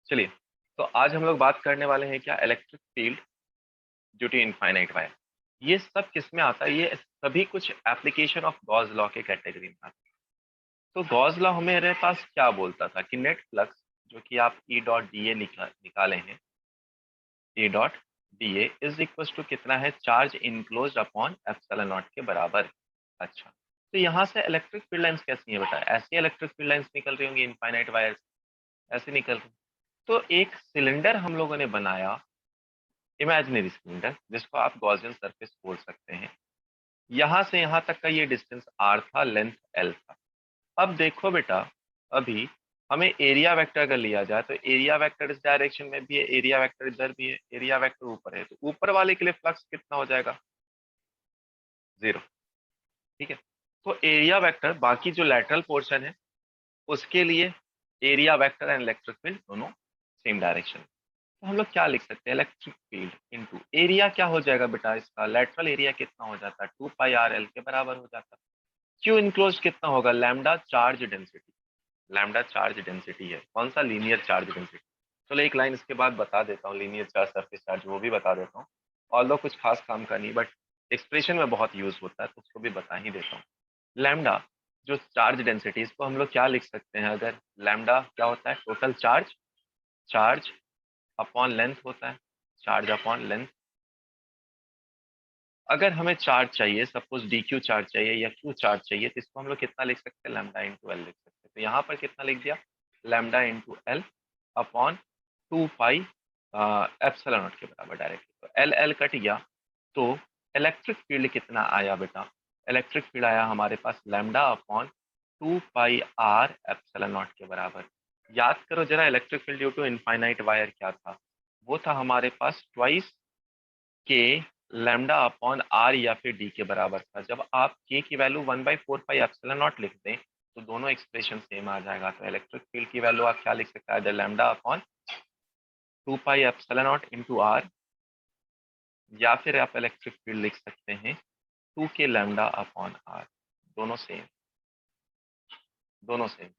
चलिए, तो आज हम लोग बात करने वाले हैं क्या electric field due to infinite wire. ये सब किस में आता है? ये सभी कुछ एप्लीकेशन ऑफ गॉस लॉ के कैटेगरी में आता है। तो गॉस लॉ हमारे पास क्या बोलता था कि नेट फ्लक्स जो कि आप ई डॉट डी ए निकाले हैं, E dot D A is equal to कितना है? Charge enclose upon epsilon not के बराबर है। अच्छा, तो यहाँ से इलेक्ट्रिक फील्ड लाइंस कैसी है बेटा? ऐसी इलेक्ट्रिक फील्ड लाइंस निकल रही होंगी इनफाइनाइट वायर, ऐसे निकल रही। तो एक सिलेंडर हम लोगों ने बनाया, इमेजिनरी सिलेंडर, जिसको आप गॉसियन सरफेस बोल सकते हैं। यहां से यहां तक का ये डिस्टेंस आर था, लेंथ एल था। अब देखो बेटा, अभी हमें एरिया वेक्टर अगर लिया जाए तो एरिया वेक्टर इस डायरेक्शन में भी है, एरिया वेक्टर इधर भी है, एरिया वेक्टर ऊपर है, तो ऊपर वाले के लिए फ्लक्स कितना हो जाएगा? 0। ठीक है, तो एरिया वेक्टर, बाकी जो लेटरल पोर्शन है उसके लिए area vector and electric field दोनों सेम डायरेक्शन। तो हम लोग क्या लिख सकते हैं? इलेक्ट्रिक फील्ड इनटू एरिया क्या हो जाएगा बेटा? इसका लेटरल एरिया कितना हो जाता है? 2 पाई आर एल के बराबर हो जाता है। क्यू इनक्लोज कितना होगा? Lambda charge density. Lambda charge density है, कौन सा? Linear charge density. चलो एक लाइन इसके बाद बता देता हूँ, लीनियर चार्ज सरफेस चार्ज वो भी बता देता हूँ। ऑल्दो कुछ खास काम का नहीं, बट एक्सप्रेशन में बहुत यूज होता है तो उसको भी बता ही देता हूँ। लैम्डा जो चार्ज डेंसिटी, इसको हम लोग क्या लिख सकते हैं? अगर लैम्डा क्या होता है? Total charge, charge upon length होता है, चार्ज अपॉन लेंथ। अगर हमें चार्ज चाहिए, सपोज डी क्यू चार्ज चाहिए या क्यू चार्ज चाहिए, तो इसको हम लोग कितना लिख सकते हैं? लैम्डा इंटू एल लिख सकते हैं। तो यहाँ पर कितना लिख दिया? Lambda into L upon 2 pi epsilon not के बराबर डायरेक्टली। तो एल एल कट गया, तो इलेक्ट्रिक फील्ड कितना आया बेटा? इलेक्ट्रिक फील्ड आया हमारे पास lambda upon 2 pi r epsilon not के बराबर। याद करो जरा, electric field due to infinite wire क्या था? वो था हमारे पास ट्वाइस के लैम्डा अपॉन आर या फिर डी के बराबर था। जब आप के की वैल्यू 1/4 पाई एप्सिलॉन नॉट लिख दें तो दोनों एक्सप्रेशन सेम आ जाएगा। तो इलेक्ट्रिक फील्ड की वैल्यू आप क्या लिख सकते हैं? Lambda upon 2 pi epsilon not into R, या फिर आप इलेक्ट्रिक फील्ड लिख सकते हैं 2 के लैम्डा अपॉन आर। दोनों सेम, दोनों सेम।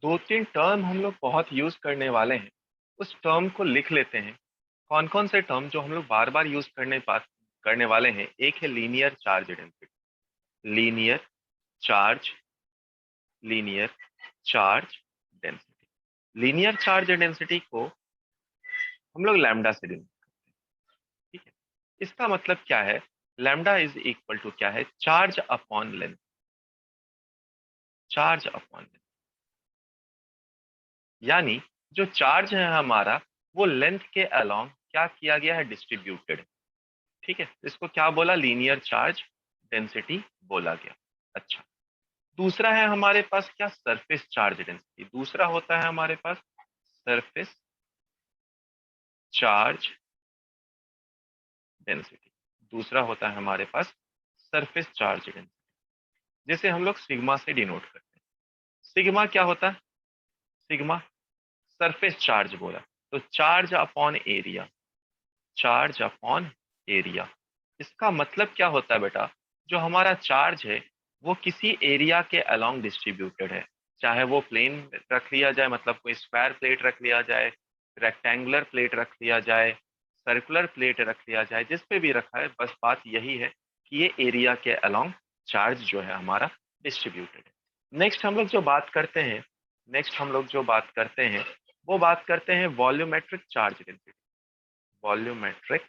दो तीन टर्म हम लोग बहुत यूज करने वाले हैं, उस टर्म को लिख लेते हैं। कौन कौन से टर्म जो हम लोग बार बार यूज करने वाले हैं? एक है linear charge density. Linear charge, linear charge density. Linear charge density को हम लोग लैम्डा से डिनोट करते हैं। ठीक है, इसका मतलब क्या है? लैम्डा इज इक्वल टू क्या है? Charge upon length, charge upon length. यानी जो चार्ज है हमारा, वो लेंथ के अलोंग क्या किया गया है? डिस्ट्रीब्यूटेड। ठीक है, इसको क्या बोला? लीनियर चार्ज डेंसिटी बोला गया। अच्छा, दूसरा है हमारे पास क्या? Surface charge density. दूसरा होता है हमारे पास सरफेस चार्ज डेंसिटी। दूसरा होता है हमारे पास सरफेस चार्ज डेंसिटी, जिसे हम लोग सिग्मा से डिनोट करते हैं। सिग्मा क्या होता है? सिग्मा सरफेस चार्ज बोला, तो charge upon area, charge upon area. इसका मतलब क्या होता है बेटा? जो हमारा चार्ज है वो किसी एरिया के अलोंग डिस्ट्रीब्यूटेड है। चाहे वो प्लेन रख लिया जाए, मतलब कोई स्क्वायर प्लेट रख लिया जाए, रेक्टेंगुलर प्लेट रख लिया जाए, सर्कुलर प्लेट रख लिया जाए, जिस पे भी रखा है, बस बात यही है कि ये एरिया के अलोंग चार्ज जो है हमारा डिस्ट्रीब्यूटेड है। नेक्स्ट हम लोग जो बात करते हैं, नेक्स्ट हम लोग जो बात करते हैं वो बात करते हैं volumetric charge density. Volumetric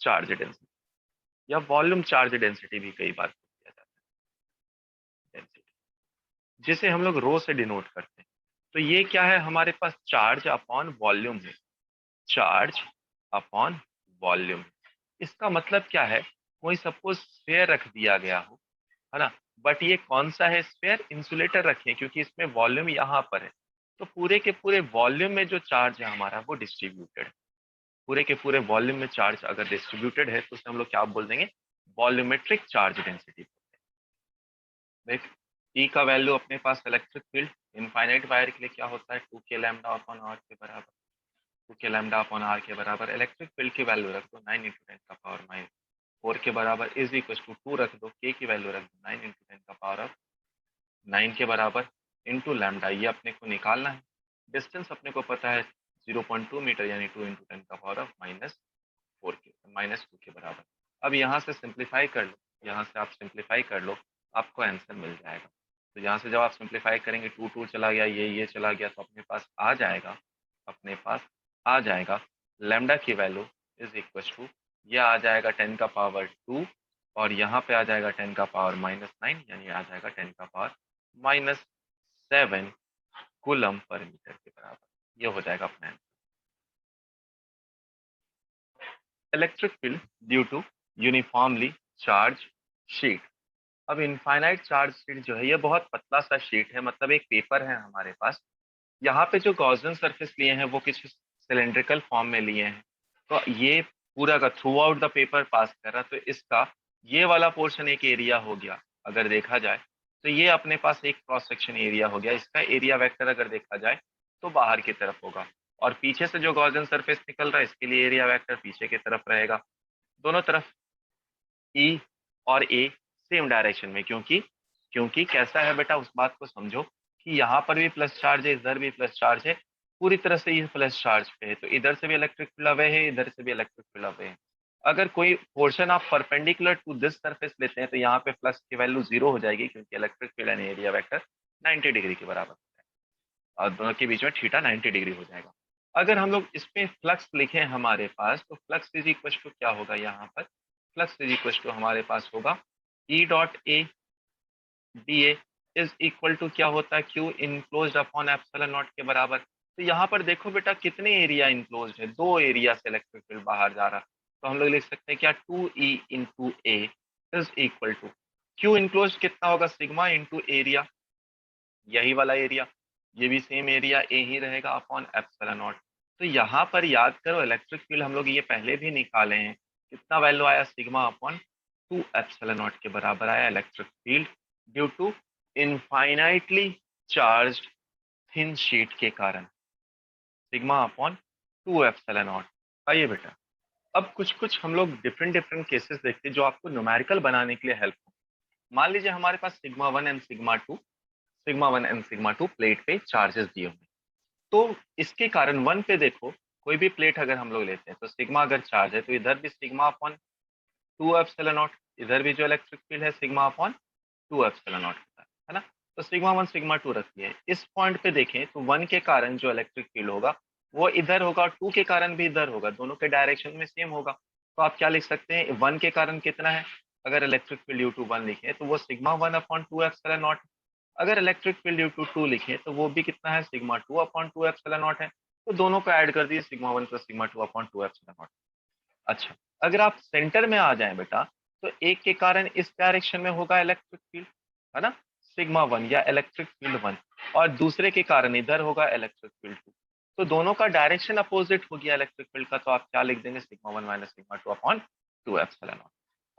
charge density या वॉल्यूम चार्ज डेंसिटी भी कई बार किया जाता है, डेंसिटी, जिसे हम लोग रो से डिनोट करते हैं। तो ये क्या है? हमारे पास चार्ज अपॉन वॉल्यूम है, चार्ज अपॉन वॉल्यूम। इसका मतलब क्या है? कोई सपोज स्फेयर रख दिया गया हो, है ना, बट ये कौन सा है स्फेयर? इंसुलेटर रखें, क्योंकि इसमें वॉल्यूम यहाँ पर है। तो पूरे के पूरे वॉल्यूम में जो चार्ज है हमारा वो डिस्ट्रीब्यूटेड है। पूरे के पूरे वॉल्यूम में चार्ज अगर डिस्ट्रीब्यूटेड है तो उसे हम लोग क्या बोल देंगे? Volumetric charge density. देख, ई का वैल्यू अपने पास इलेक्ट्रिक फील्ड इनफाइनाइट वायर के लिए क्या होता है? 2 के लैम्डा अपॉन आर के बराबर। 2 के लैम्डा अपॉन आर के बराबर इलेक्ट्रिक फील्ड की वैल्यू रख दो 9 × 10⁻⁴ के बराबर, इज इक्वल टू 2 रख दो, के की वैल्यू रख दो 9 × पावर ऑफ 9 के बराबर इंटू लैम्डा, ये अपने को निकालना है। डिस्टेंस अपने को पता है 0.2 मीटर यानी 2 इंटू 10 का पावर ऑफ -2 के बराबर। अब यहाँ से सिंप्लीफाई कर लो, यहाँ से आप सिंप्लीफाई कर लो, आपको आंसर मिल जाएगा। तो यहाँ से जब आप सिंप्लीफाई करेंगे 2 चला गया, ये चला गया, तो अपने पास आ जाएगा लैम्डा की वैल्यू इज इक्वल टू, ये आ जाएगा 10 का पावर 2 और यहाँ पे आ जाएगा 10 का पावर -9 यानी आ जाएगा 10 का पावर -7 कूलम पर मीटर के बराबर। ये हो जाएगा अपना answer. Electric field due to uniformly charge sheet. अब इनफाइनाइट चार्ज शीट जो है ये बहुत पतला सा शीट है, मतलब एक पेपर है हमारे पास। यहाँ पे जो गॉसियन सरफेस लिए हैं वो किसी सिलेंड्रिकल फॉर्म में लिए हैं, तो ये पूरा का through out the paper pass कर रहा, तो इसका ये वाला पोर्शन एक एरिया हो गया। अगर देखा जाए तो ये अपने पास एक क्रॉस सेक्शन एरिया हो गया, इसका एरिया वेक्टर अगर देखा जाए तो बाहर की तरफ होगा, और पीछे से जो गॉसियन सरफेस निकल रहा है इसके लिए एरिया वेक्टर पीछे की तरफ रहेगा। दोनों तरफ ई और ए सेम डायरेक्शन में, क्योंकि कैसा है बेटा उस बात को समझो कि यहाँ पर भी प्लस चार्ज है, इधर भी प्लस चार्ज है, पूरी तरह से ये प्लस चार्ज पे है, तो इधर से भी इलेक्ट्रिक फील्ड अवे है, इधर से भी इलेक्ट्रिक फील्ड अवे है। अगर कोई पोर्शन आप परपेंडिकुलर टू दिस सरफेस लेते हैं तो यहाँ पे प्लस की वैल्यू 0 हो जाएगी, क्योंकि electric field and area vector 90 degree के बराबर है और दोनों के बीच में थीटा 90 डिग्री हो जाएगा। अगर हम लोग इस पे फ्लक्स लिखें हमारे पास, तो फ्लक्स इज इक्वल टू क्या होगा, यहाँ पर फ्लक्स इज इक्वल टू हमारे पास होगा E dot A D A is equal to क्या होता है, Q enclosed upon epsilon not के बराबर। तो यहाँ पर देखो बेटा कितने एरिया इनक्लोज्ड है, 2 एरिया से इलेक्ट्रिक फील्ड बाहर जा रहा, तो हम लोग लिख सकते हैं क्या 2E into A is equal to Q enclosed कितना होगा, सिग्मा इंटू एरिया, यही वाला एरिया, ये भी सेम एरिया ए ही रहेगा अपॉन एप्सिलॉन नॉट। तो यहाँ पर याद करो इलेक्ट्रिक फील्ड हम लोग ये पहले भी निकाले हैं, कितना वैल्यू आया, सिग्मा अपॉन 2 एप्सिलॉन नॉट के बराबर आया electric field due to infinitely charged thin sheet के कारण, सिग्मा अपॉन 2 एप्सिलॉन नॉट। आइए बेटा अब कुछ हम लोग डिफरेंट केसेस देखते हैं जो आपको न्यूमेरिकल बनाने के लिए हेल्प हो। मान लीजिए हमारे पास सिग्मा 1 एंड सिग्मा 2 प्लेट पे चार्जेस दिए हुए, तो इसके कारण 1 पे देखो कोई भी प्लेट अगर हम लोग लेते हैं तो सिग्मा अगर चार्ज है तो इधर भी सिग्मा अपॉन 2 एप्सिलॉन नॉट, इधर भी जो इलेक्ट्रिक फील्ड है सिग्मा अपॉन 2 एप्सिलॉन नॉट होता है ना। तो सिग्मा 1 सिग्मा 2 रखी है, इस पॉइंट पे देखें तो 1 के कारण जो इलेक्ट्रिक फील्ड होगा वो इधर होगा, 2 के कारण भी इधर होगा, दोनों के डायरेक्शन में सेम होगा। तो आप क्या लिख सकते हैं, 1 के कारण कितना है, अगर इलेक्ट्रिक फील्ड ड्यू टू 1 लिखे तो वो सिग्मा 1 अपॉन 2 एप्सिलॉन नॉट, अगर इलेक्ट्रिक फील्ड ड्यू टू 2 लिखे तो वो भी कितना है, सिग्मा 2 अपॉन 2 एप्सिलॉन नॉट है। तो दोनों को ऐड कर दिए, sigma 1 plus sigma 2 upon 2 epsilon not. अच्छा अगर आप सेंटर में आ जाएं बेटा, तो एक के कारण इस डायरेक्शन में होगा इलेक्ट्रिक फील्ड, है ना, सिग्मा 1 या इलेक्ट्रिक फील्ड 1, और दूसरे के कारण इधर होगा इलेक्ट्रिक फील्ड 2, तो दोनों का डायरेक्शन अपोजिट हो गया इलेक्ट्रिक फील्ड का, तो आप क्या लिख देंगे, sigma 1 minus sigma 2 upon 2 epsilon not.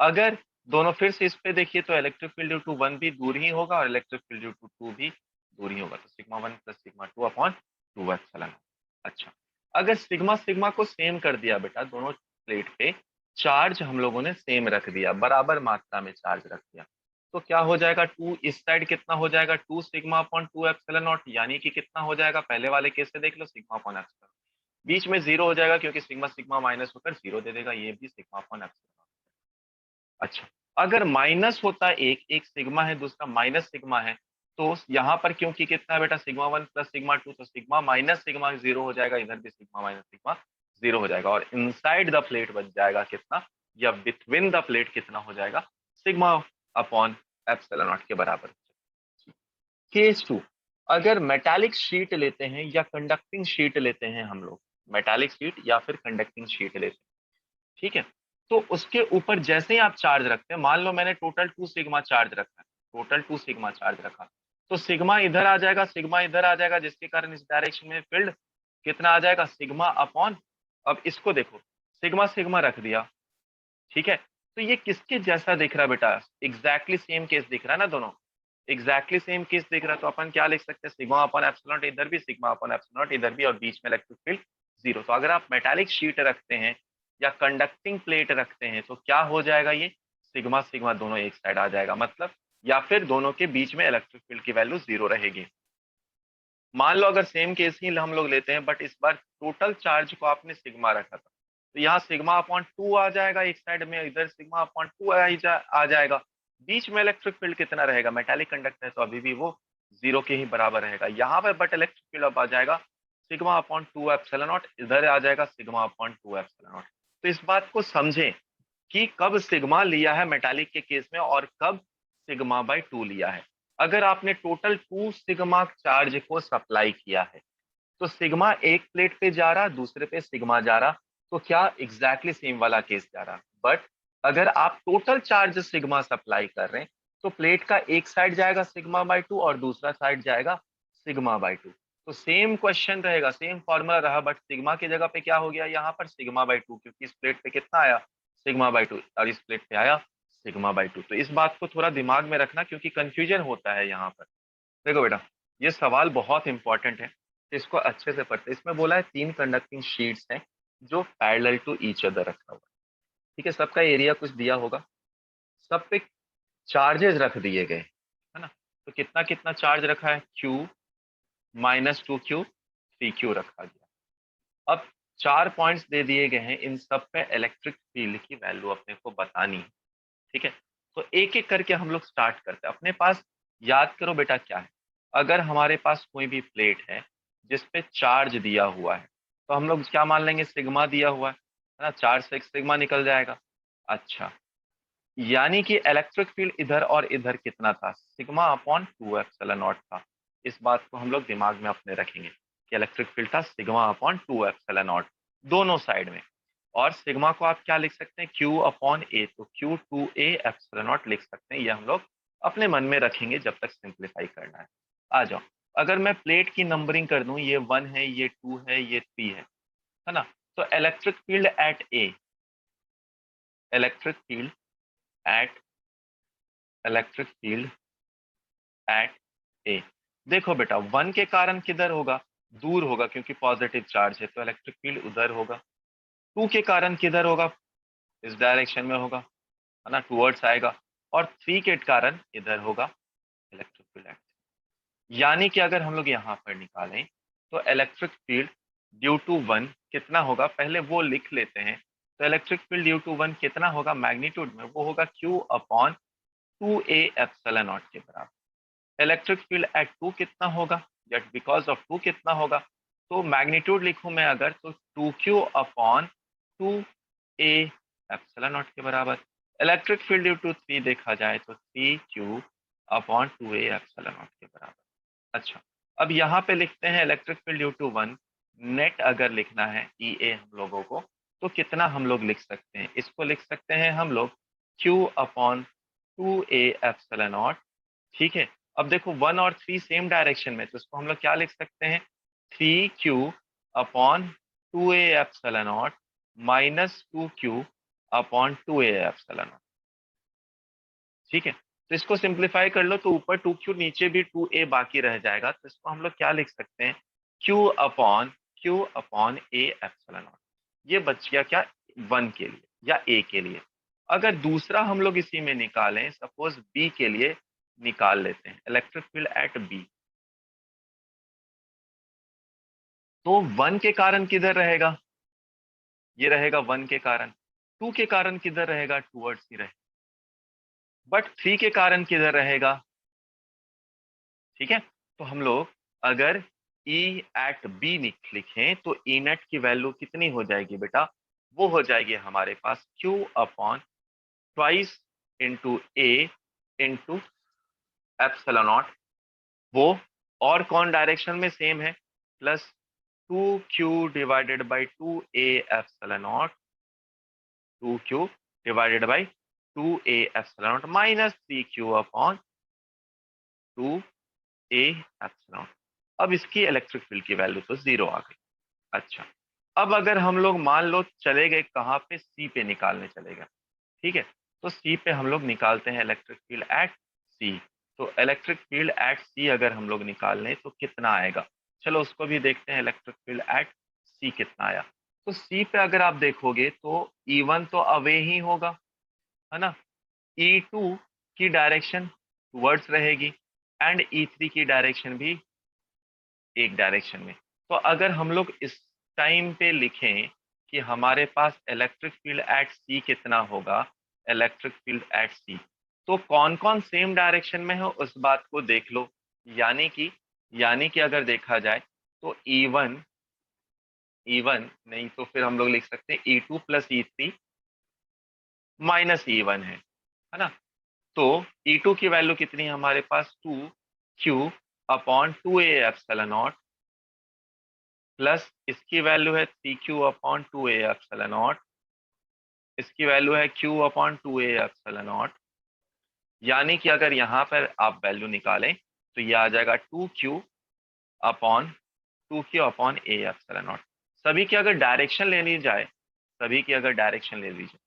अगर दोनों फिर से इस पे देखिए तो इलेक्ट्रिक फील्ड ड्यू टू 1 भी दूर ही होगा और इलेक्ट्रिक फील्ड ड्यू टू 2 भी दूर ही होगा, तो sigma 1 plus sigma 2 upon 2 epsilon not. अच्छा अगर सिग्मा सिग्मा को सेम कर दिया बेटा, दोनों प्लेट पे चार्ज हम लोगों ने सेम रख दिया, बराबर मात्रा में चार्ज रख दिया, तो क्या हो जाएगा, 2 इस साइड कितना हो जाएगा, 2 सिग्मा अपॉन 2 एप्सिलॉन नॉट, यानी कि कितना हो जाएगा, पहले वाले केस से देख लो, सिग्मा अपॉन एप्सिलॉन, बीच में 0 हो जाएगा क्योंकि सिग्मा सिग्मा माइनस होकर 0 दे देगा, ये भी सिग्मा अपॉन एप्सिलॉन। अच्छा अगर माइनस होता एक एक सिग्मा है दूसरा माइनस सिग्मा है, तो यहाँ पर क्योंकि कितना है बेटा, सिग्मा 1 प्लस सिग्मा 2, तो सिग्मा माइनस सिग्मा 0 हो जाएगा, इधर भी सिग्मा माइनस सिग्मा 0 हो जाएगा, और इनसाइड द प्लेट बच जाएगा कितना, या बिटवीन द प्लेट कितना हो जाएगा, सिग्मा अपॉन एप्सिलॉन नॉट के बराबर। केस 2, अगर मेटालिक शीट लेते हैं या कंडक्टिंग शीट लेते हैं हम लोग, मेटालिक शीट या फिर कंडक्टिंग शीट लेते हैं, ठीक है, तो उसके ऊपर जैसे ही आप चार्ज रखते हैं, मान लो मैंने टोटल 2 सिग्मा चार्ज रखा है, टोटल 2 सिग्मा चार्ज रखा, तो सिग्मा इधर आ जाएगा, सिग्मा इधर आ जाएगा, जिसके कारण इस डायरेक्शन में फील्ड कितना आ जाएगा, सिग्मा अपॉन, अब इसको देखो सिग्मा सिग्मा रख दिया, ठीक है, तो ये किसके जैसा दिख रहा है बेटा, एग्जैक्टली सेम केस दिख रहा है ना, दोनों एग्जैक्टली सेम केस दिख रहा है, तो अपन क्या लिख सकते हैं, सिग्मा अपॉन एप्सिलॉन नॉट इधर भी, सिग्मा अपॉन एप्सिलॉन नॉट इधर भी, और बीच में इलेक्ट्रिक फील्ड 0। तो अगर आप मेटालिक शीट रखते हैं या कंडक्टिंग प्लेट रखते हैं तो क्या हो जाएगा, ये सिग्मा सिग्मा दोनों एक साइड आ जाएगा, मतलब या फिर दोनों के बीच में इलेक्ट्रिक फील्ड की वैल्यू 0 रहेगी। मान लो अगर सेम केस ही हम लोग लेते हैं, बट इस बार टोटल चार्ज को आपने सिग्मा रखा था, तो यहाँ सिग्मा अपॉन 2 आ जाएगा एक साइड में, इधर सिग्मा अपॉन 2 आ जाएगा। बीच में इलेक्ट्रिक फील्ड कितना रहेगा? मेटालिक कंडक्टर है तो अभी भी वो 0 के ही बराबर रहेगा। यहाँ पर बट इलेक्ट्रिक फील्ड अब आ जाएगा सिग्मा अपॉन 2 एप्सिलॉन नॉट, इधर आ जाएगा सिग्मा अपॉन 2 एप्सिलॉन नॉट। तो इस बात को समझें कि कब सिग्मा लिया है मेटालिक के केस में और कब सिग्मा बाय 2 लिया है। अगर आपने टोटल 2 सिग्मा चार्ज को सप्लाई किया है, तो सिग्मा एक प्लेट पे जा रहा, दूसरे पे सिग्मा जा रहा, तो क्या एग्जैक्टली सेम वाला केस जा रहा। बट अगर आप टोटल चार्ज सिग्मा सप्लाई कर रहे हैं, तो प्लेट का एक साइड जाएगा सिग्मा बाय 2 और दूसरा साइड जाएगा सिग्मा बाय 2। तो सेम क्वेश्चन रहेगा, सेम फॉर्मूला रहा, बट सिग्मा की जगह पे क्या हो गया यहाँ पर सिग्मा बाय 2, क्योंकि इस प्लेट पे कितना आया सिग्मा बाय 2 और इस प्लेट पे आया सिग्मा बाय 2। तो इस बात को थोड़ा दिमाग में रखना, क्योंकि कंफ्यूजन होता है यहाँ पर। देखो बेटा, ये सवाल बहुत इंपॉर्टेंट है, इसको अच्छे से पढ़ते। इसमें बोला है 3 कंडक्टिंग शीट्स हैं जो पैरेलल टू ईच अदर रखा हुआ है। ठीक है, सबका एरिया कुछ दिया होगा, सब पे चार्जेस रख दिए गए, है ना। तो कितना कितना चार्ज रखा है? Q -2Q 3Q रखा गया। अब 4 पॉइंट्स दे दिए गए हैं, इन सब पे इलेक्ट्रिक फील्ड की वैल्यू अपने को बतानी है। ठीक है, तो एक एक करके हम लोग स्टार्ट करते हैं। अपने पास याद करो बेटा क्या है, अगर हमारे पास कोई भी प्लेट है जिसपे चार्ज दिया हुआ है, तो हम लोग क्या मान लेंगे? सिग्मा दिया हुआ है ना, चार्ज से एक सिग्मा निकल जाएगा। अच्छा, यानी कि इलेक्ट्रिक फील्ड इधर और इधर कितना था? सिग्मा अपॉन 2 एप्सिलॉन नॉट था। इस बात को हम लोग दिमाग में अपने रखेंगे कि इलेक्ट्रिक फील्ड था सिग्मा अपॉन 2 एप्सिलॉन नॉट दोनों साइड में। और सिग्मा को आप क्या लिख सकते हैं? Q अपॉन ए, तो Q 2A एप्सिलॉन नॉट लिख सकते हैं। ये हम लोग अपने मन में रखेंगे जब तक सिंप्लीफाई करना है। आ जाओ, अगर मैं प्लेट की नंबरिंग कर दूं, ये 1 है, ये 2 है, ये 3 है ना। तो electric field at A, electric field at electric field at A, देखो बेटा 1 के कारण किधर होगा? दूर होगा, क्योंकि पॉजिटिव चार्ज है, तो इलेक्ट्रिक फील्ड उधर होगा। 2 के कारण किधर होगा? इस डायरेक्शन में होगा, है ना, टूवर्ड्स आएगा। और 3 के कारण इधर होगा, इलेक्ट्रिक फील्ड एक्ट। यानी कि अगर हम लोग यहाँ पर निकालें, तो इलेक्ट्रिक फील्ड ड्यू टू 1 कितना होगा? पहले वो लिख लेते हैं। तो इलेक्ट्रिक फील्ड ड्यू टू 1 कितना होगा मैग्नीट्यूड में? वो होगा Q upon 2A epsilon not के बराबर। इलेक्ट्रिक फील्ड एट 2 कितना होगा? जस्ट बिकॉज ऑफ 2 कितना होगा? तो मैग्नीट्यूड लिखूं मैं अगर, तो 2Q upon 2A epsilon not के बराबर। इलेक्ट्रिक फील्ड ड्यू टू 3 देखा जाए तो 3Q upon 2A epsilon not के बराबर। अच्छा, अब यहाँ पे लिखते हैं electric field due to 1। Net अगर लिखना है EA हम लोगों को, तो कितना हम लोग लिख सकते हैं? इसको लिख सकते हैं हम लोग Q upon 2A epsilon not. ठीक है, अब देखो 1 और 3 सेम डायरेक्शन में, तो इसको हम लोग क्या लिख सकते हैं? 3Q upon 2A epsilon not minus 2Q upon 2A epsilon not. ठीक है, तो इसको सिंप्लीफाई कर लो, तो ऊपर 2Q नीचे भी 2A बाकी रह जाएगा, तो इसको हम लोग क्या लिख सकते हैं? Q upon A epsilon not. ये बच गया क्या? 1 के लिए या A के लिए। अगर दूसरा हम लोग इसी में निकालें, सपोज B के लिए निकाल लेते हैं, इलेक्ट्रिक फील्ड एट B, तो 1 के कारण किधर रहेगा? ये रहेगा 1 के कारण। 2 के कारण किधर रहेगा? टूवर्ड्स ही रहेगा। बट 3 के कारण किधर रहेगा? ठीक है, तो हम लोग अगर E एट B लिखें, तो E नेट की वैल्यू कितनी हो जाएगी बेटा? वो हो जाएगी हमारे पास Q upon twice into A into epsilon not. वो और कौन डायरेक्शन में सेम है? Plus 2Q divided by 2A epsilon not, 2Q divided by 2A epsilon not minus 3Q upon 2A epsilon. अब इसकी इलेक्ट्रिक फील्ड की वैल्यू तो 0 आ गई। अच्छा, अब अगर हम लोग मान लो चले गए कहाँ पे? सी पे निकालने चले गए। ठीक है, तो सी पे हम लोग निकालते हैं इलेक्ट्रिक फील्ड एट सी। तो इलेक्ट्रिक फील्ड एट सी अगर हम लोग निकाल लें तो कितना आएगा? चलो उसको भी देखते हैं, इलेक्ट्रिक फील्ड एट सी कितना आया। तो सी पे अगर आप देखोगे तो E1 तो अवे ही होगा, है ना। E2 की डायरेक्शन टुवर्ड्स रहेगी एंड E3 की डायरेक्शन भी एक डायरेक्शन में। तो अगर हम लोग इस टाइम पे लिखें कि हमारे पास इलेक्ट्रिक फील्ड एट सी कितना होगा, इलेक्ट्रिक फील्ड एट सी, तो कौन कौन सेम डायरेक्शन में है उस बात को देख लो। यानी कि अगर देखा जाए तो E1 नहीं तो फिर हम लोग लिख सकते हैं E2 plus E3 minus E1 है ना। तो E2 की वैल्यू कितनी है हमारे पास, 2Q upon 2A epsilon not, plus इसकी वैल्यू है 3Q upon 2A epsilon not, इसकी वैल्यू है Q upon 2A epsilon not. यानी कि अगर यहाँ पर आप वैल्यू निकालें तो ये आ जाएगा 2Q upon A epsilon not. सभी की अगर डायरेक्शन ले ली जाए, सभी की अगर डायरेक्शन ले ली जाए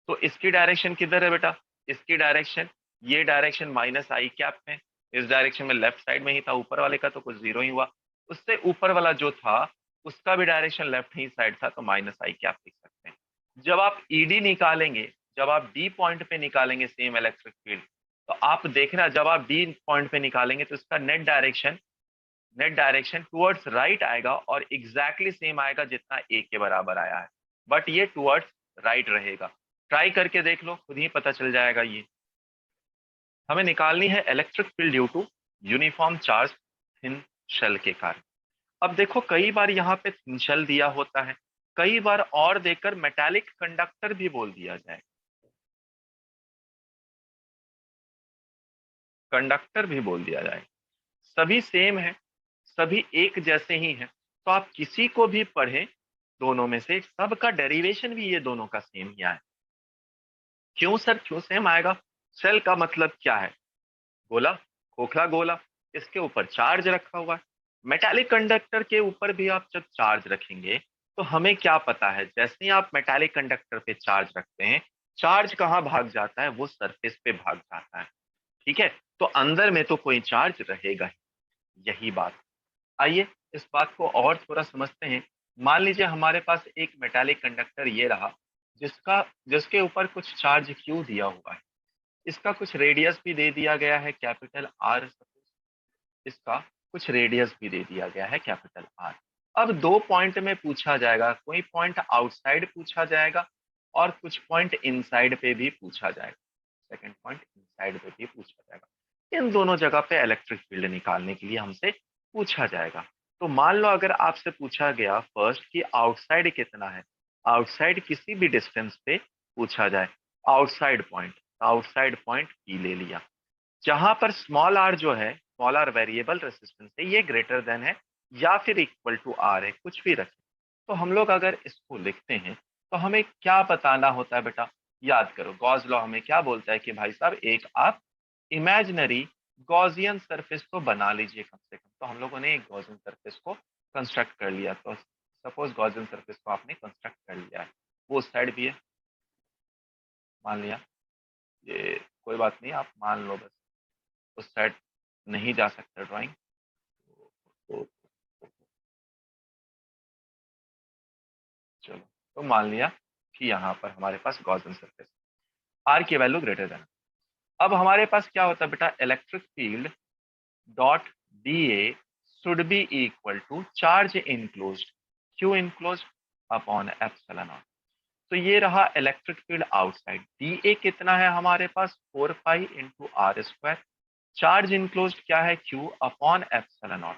तो इसकी डायरेक्शन किधर है बेटा, इसकी डायरेक्शन, ये डायरेक्शन माइनस आई कैप में, इस डायरेक्शन में लेफ्ट साइड में ही था, ऊपर वाले का तो कुछ जीरो ही हुआ, उससे ऊपर वाला जो था उसका भी डायरेक्शन लेफ्ट ही साइड था तो माइनस आई कैप लिख सकते हैं। जब आप ईडी निकालेंगे, जब आप डी पॉइंट पे निकालेंगे सेम इलेक्ट्रिक फील्ड, तो आप देखना जब आप डी पॉइंट पे निकालेंगे तो इसका नेट डायरेक्शन टुवर्ड्स राइट आएगा और एग्जैक्टली सेम आएगा जितना ए के बराबर आया है, बट ये टुवर्ड्स राइट रहेगा। ट्राई करके देख लो, खुद ही पता चल जाएगा। ये हमें निकालनी है electric field due to uniform charge thin shell के कारण। अब देखो कई बार यहाँ पे थिन शेल दिया होता है, कई बार और देकर मेटालिक कंडक्टर भी बोल दिया जाए, कंडक्टर भी बोल दिया जाए, सभी सेम है, सभी एक जैसे ही हैं, तो आप किसी को भी पढ़ें दोनों में से सबका डेरिवेशन भी ये दोनों का सेम ही आए। क्यों सर, क्यों सेम आएगा? सेल का मतलब क्या है, गोला, खोखला गोला, इसके ऊपर चार्ज रखा हुआ है। मेटालिक कंडक्टर के ऊपर भी आप जब चार्ज रखेंगे तो हमें क्या पता है, जैसे ही आप मेटालिक कंडक्टर पे चार्ज रखते हैं, चार्ज कहाँ भाग जाता है, वो सरफेस पे भाग जाता है। ठीक है, तो अंदर में तो कोई चार्ज रहेगा ही, यही बात। आइए इस बात को और थोड़ा समझते हैं। मान लीजिए हमारे पास एक मेटालिक कंडक्टर ये रहा, जिसका जिसके ऊपर कुछ चार्ज क्यू दिया हुआ है, इसका कुछ रेडियस भी दे दिया गया है कैपिटल आर, इसका कुछ रेडियस भी दे दिया गया है कैपिटल आर। अब दो पॉइंट में पूछा जाएगा, कोई पॉइंट आउटसाइड पूछा जाएगा और कुछ पॉइंट इनसाइड पे भी पूछा जाएगा, सेकंड पॉइंट इनसाइड पे भी पूछा जाएगा। इन दोनों जगह पे इलेक्ट्रिक फील्ड निकालने के लिए हमसे पूछा जाएगा। तो मान लो अगर आपसे पूछा गया फर्स्ट कि आउटसाइड कितना है, आउटसाइड किसी भी डिस्टेंस पे पूछा जाए, आउटसाइड पॉइंट पी ले लिया, जहां पर स्मॉल आर जो है, स्मॉल आर वेरिएबल रेसिस्टेंस है, ये ग्रेटर देन है या फिर इक्वल टू आर है, कुछ भी रखें। तो हम लोग अगर इसको लिखते हैं तो हमें क्या बताना होता है बेटा, याद करो गॉस लॉ हमें क्या बोलता है कि भाई साहब एक आप इमेजिनरी गॉसियन सरफेस तो बना लीजिए कम से कम। तो हम लोगों ने एक गॉसियन सरफेस को कंस्ट्रक्ट कर लिया, तो सपोज गॉसियन सरफेस को आपने कंस्ट्रक्ट कर लिया है, वो उस साइड भी है, मान लिया, ये कोई बात नहीं, आप मान लो बस, उस साइड नहीं जा सकता ड्राइंग, तो चलो, तो मान लिया कि यहाँ पर हमारे पास गॉसियन सरफेस, आर की वैल्यू ग्रेटर देन। अब हमारे पास क्या होता है बेटा, electric field dot D A should be equal to charge enclosed, q enclosed upon epsilon not. तो ये रहा electric field outside, d A कितना है हमारे पास 4 pi into r square, charge enclosed क्या है, क्यू अपॉन एप्सिलॉन नॉट।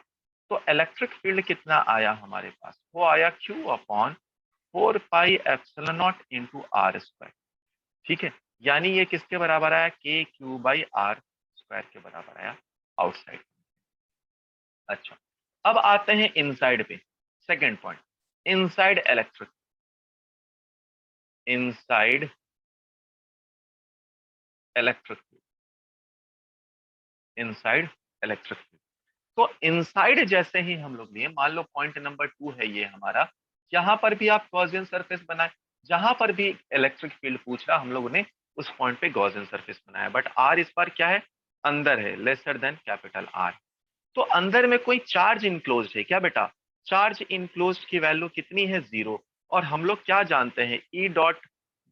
तो इलेक्ट्रिक फील्ड कितना आया हमारे पास, वो आया Q upon 4 pi epsilon not into r square. ठीक है, यानी ये किसके बराबर आया, के क्यू बाई आर स्क्वायर के बराबर आया आउटसाइड। अच्छा, अब आते हैं इनसाइड पे, second point, inside electric, inside electric, inside electric. तो इनसाइड जैसे ही हम लोग लिए, मान लो पॉइंट नंबर 2 है ये हमारा, यहाँ पर भी आप गॉसियन सरफेस बनाए, जहां पर भी इलेक्ट्रिक फील्ड पूछ रहा हम लोगों ने उस पॉइंट पे गॉसियन सरफेस बनाया, बट आर इस बार क्या है, अंदर है, लेसर देन कैपिटल आर। तो अंदर में कोई चार्ज इनक्लोज्ड है क्या बेटा, चार्ज इनक्लोज्ड की वैल्यू कितनी है, 0। और हम लोग क्या जानते हैं, E dot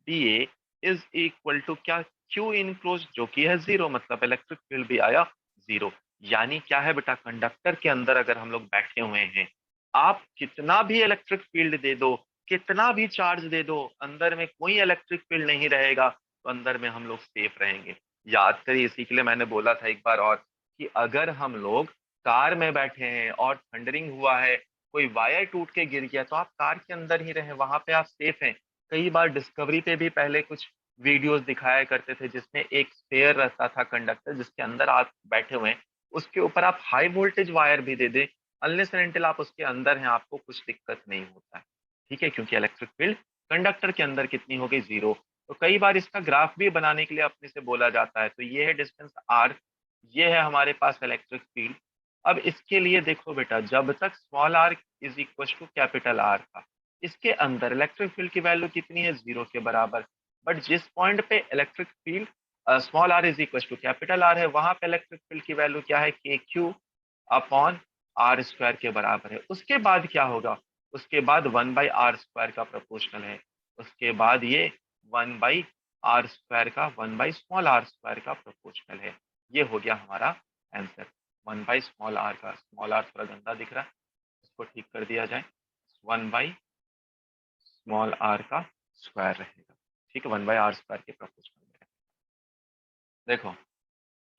D A is equal to क्या, क्यू इनक्लोज जो कि है 0, मतलब इलेक्ट्रिक फील्ड भी आया 0। यानी क्या है बेटा, कंडक्टर के अंदर अगर हम लोग बैठे हुए हैं, आप कितना भी इलेक्ट्रिक फील्ड दे दो, कितना भी चार्ज दे दो, अंदर में कोई इलेक्ट्रिक फील्ड नहीं रहेगा, तो अंदर में हम लोग सेफ रहेंगे। याद करिए, इसी के लिए मैंने बोला था एक बार और कि अगर हम लोग कार में बैठे हैं और थंडरिंग हुआ है, कोई वायर टूट के गिर गया, तो आप कार के अंदर ही रहे, वहां पे आप सेफ हैं। कई बार डिस्कवरी पे भी पहले कुछ वीडियोस दिखाया करते थे जिसमें एक स्पेयर रहता था कंडक्टर, जिसके अंदर आप बैठे हुए हैं, उसके ऊपर आप हाई वोल्टेज वायर भी दे दें, अनलेस एंड अनटिल आप उसके अंदर हैं, आपको कुछ दिक्कत नहीं होता है। ठीक है, क्योंकि इलेक्ट्रिक फील्ड कंडक्टर के अंदर कितनी हो गई, 0। तो कई बार इसका ग्राफ भी बनाने के लिए अपने से बोला जाता है। तो ये है डिस्टेंस r, ये है हमारे पास इलेक्ट्रिक फील्ड। अब इसके लिए देखो बेटा, जब तक small r is equal to capital R था, इसके अंदर इलेक्ट्रिक फील्ड की वैल्यू कितनी है, 0 के बराबर। बट जिस पॉइंट पे electric field small r is equal to capital R है, वहां पे इलेक्ट्रिक फील्ड की वैल्यू क्या है, के क्यू अपॉन आर स्क्वायर के बराबर है। उसके बाद क्या होगा, उसके बाद 1/r² का प्रोपोर्शनल है। उसके बाद ये 1/r² का 1/r² का प्रोपोर्शनल है। ये हो गया हमारा आंसर, 1/r का। स्मॉल r थोड़ा गंदा दिख रहा है, इसको ठीक कर दिया जाए, 1/r का स्क्वायर रहेगा। ठीक है, 1/r² के प्रोपोर्शनल में। देखो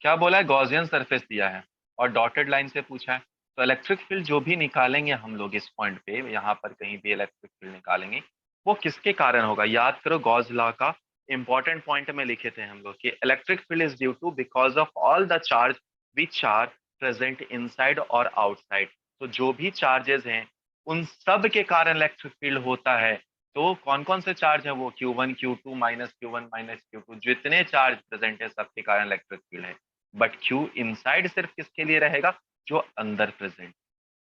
क्या बोला है, गॉसियन सरफेस दिया है और डॉटेड लाइन से पूछा है। तो इलेक्ट्रिक फील्ड जो भी निकालेंगे हम लोग इस पॉइंट पे, यहाँ पर कहीं भी इलेक्ट्रिक फील्ड निकालेंगे, वो किसके कारण होगा। याद करो, गॉस लॉ का इंपॉर्टेंट पॉइंट में लिखे थे हम लोग कि electric field is due to because of all the charge which are present inside और आउटसाइड। तो जो भी चार्जेस हैं, उन सब के कारण इलेक्ट्रिक फील्ड होता है। तो कौन कौन से चार्ज है वो, Q1 Q2 minus Q1 minus Q2, जितने चार्ज प्रेजेंट है सबके कारण इलेक्ट्रिक फील्ड है। बट Q इनसाइड सिर्फ किसके लिए रहेगा, जो अंदर प्रेजेंट।